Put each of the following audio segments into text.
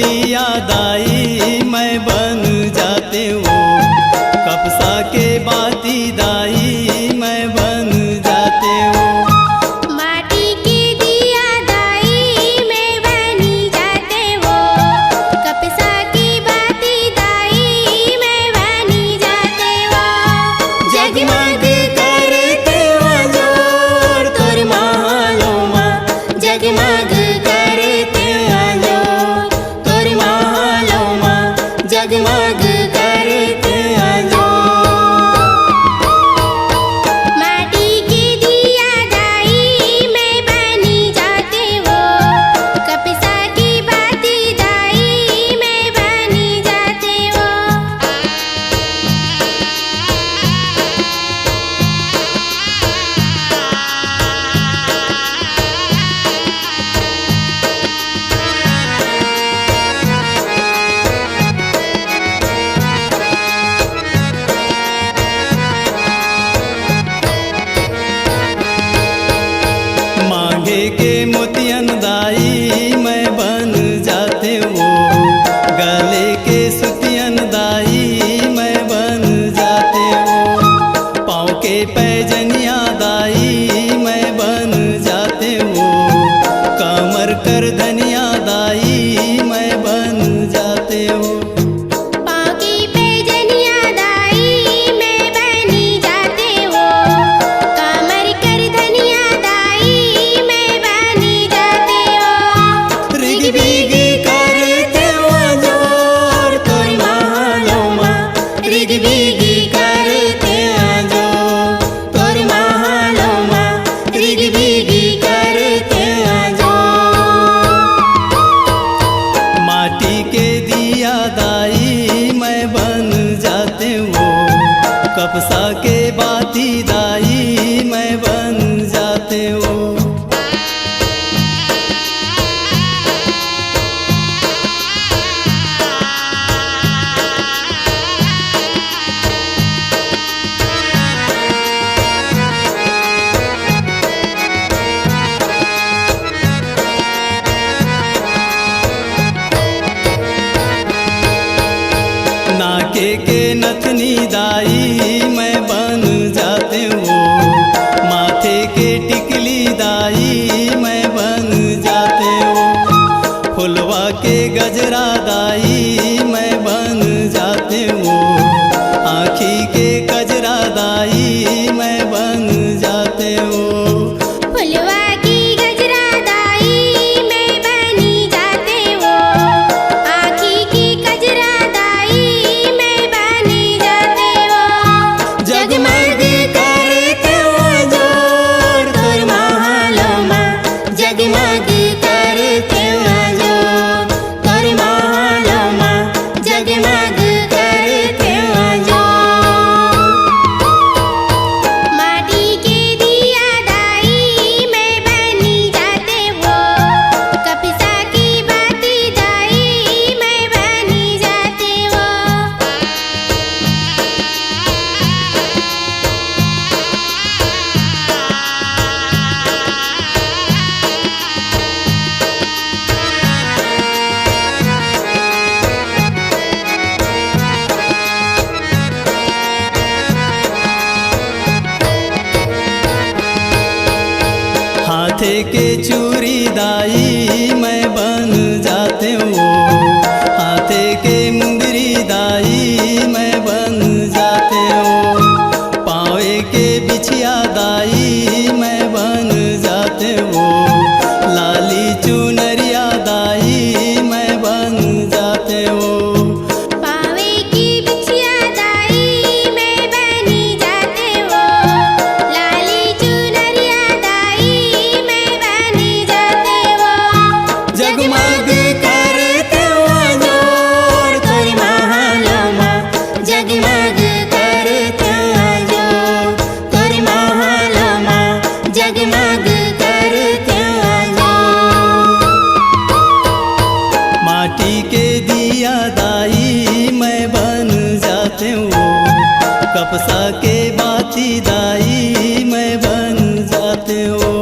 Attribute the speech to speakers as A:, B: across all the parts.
A: दिया दाई मैं बन जाते हो, कपसा के बाती दाई मैं बन जाते हो।
B: माटी के दिया दाई मैं बनी जाते हो, कपसा की बाती दाई मैं बनी जाते हो। जगमग करते अजोर तोर महलों मां, जगमग करते अजोर तोर महलों मां, जगमग करते माटी के दिया दाई मैं बनी जाते हो, कपसा की बाती दाई मैं बनी जाते हो।
A: मांगे के मोतियन दाई मैं बन जाते हो, गले के सुतियन दाई मैं बन जाते हो। पाँव के पैजनिया दाई मैं बन जाते हो, कमर कर धनिया दाई मैं बन जाते हो।
B: पाँव की पैजनिया दाई मैं बनी जाते हो, कमर कर धनिया दाई मैं बनी जाते हो।
A: रिग बिग करते अजोर तोर महलों मां, रिग बिग करते अजोर तोर महलों मां, रिग बिग करते अजोर। माटी के दिया दाई मैं बन जाते हो, कपसा के बाती दाई मैं बन जाते हो। नाके के नथनी दाई मैं बन जाते हो, माथे के टिकली दाई मैं बन जाते हो। फुलवा के गजरा दाई मैं बन जाते हो, आँखी के गजरा दाई मैं बन जाते हो।
B: फुलवा की गजरा दाई मैं बनी जाते हो, आँखी की गजरा दाई मैं बनी जाते हो। जगमग करते अजोर तोर महलों मां, जगमग करते अजोर तोर महलों मां, जगमग करते अजोर। माटी के दिया दाई मैं बनी जाते हो, कपसा की बाती दाई मैं बनी जाते हो।
A: हाथे के चूड़ी दाई मैं बन जाते हो, हाथे के मुंदरी दाई मैं बन जाते हो। पाँवे के बिछिया दाई मैं बन जाते हो, लाली चुनरिया दाई मैं बन जाते हो।
B: पावे की बिछिया दाई मैं बनी जाते हो, लाली चुनरिया दाई मैं बनी जाते हो।
A: जगमग करते अजोर तोर महलों मां, जगमग करते अजोर तोर महलों मां, जगमग करते अजोर। माटी के दिया दाई मैं बन जाते हो, कपसा के बाती दाई मैं बन जाते हो।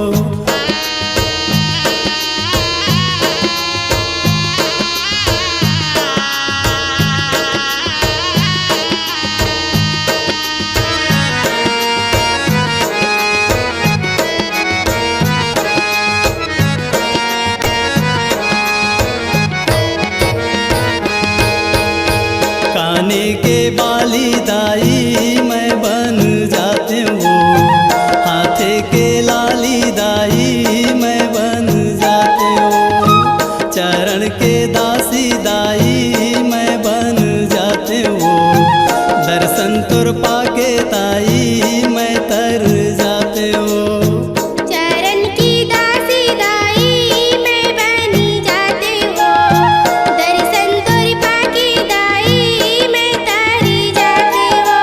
A: बाली दाई मैं बन जाते हो, हाथे के लाली दाई मैं बन जाते हो, चरण के दासी दाई मैं बन जाते हो, दर्शन तुर पाके ताई मैं तर जाते हो।
B: चरण की दासी दाई मैं बनी जाते हो, दर्शन तुर पाके दाई मैं तारी जाते हो।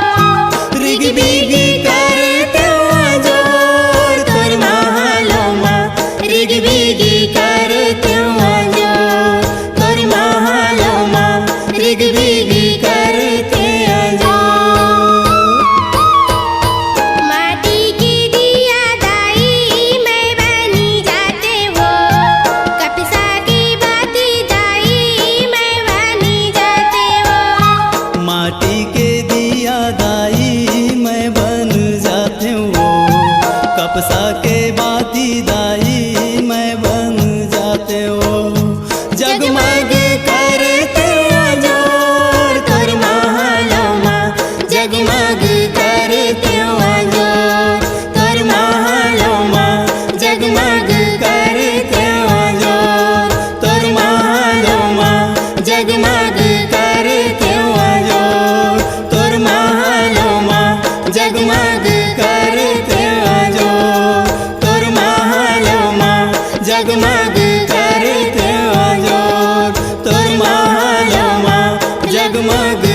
A: रिग बिग करते हो जोर तुर महालो माँ, रिग बिग करते हो जोर तुर महालो माँ, रिग बिग करते हो जोर।
B: माटी की दिया दाई मैं बनी जाते हो, कपसा की बाती दाई मैं बनी जाते हो।
A: माटी के दिया दाई मैं बन जाते हो, कपसा के बाती दाई मैं बन जाते हो। जगमग करते हो जोर तुर महालो माँ, जगमग करते हो जोर तुर महालो माँ, जगमग करते हो जोर तुर महालो माँ, जगमग करते हो जोर तुर महालो माँ, जगमग करते हो जोर तुर महालो माँ, जगमग करते हो जोर तुर महालो माँ, जगमग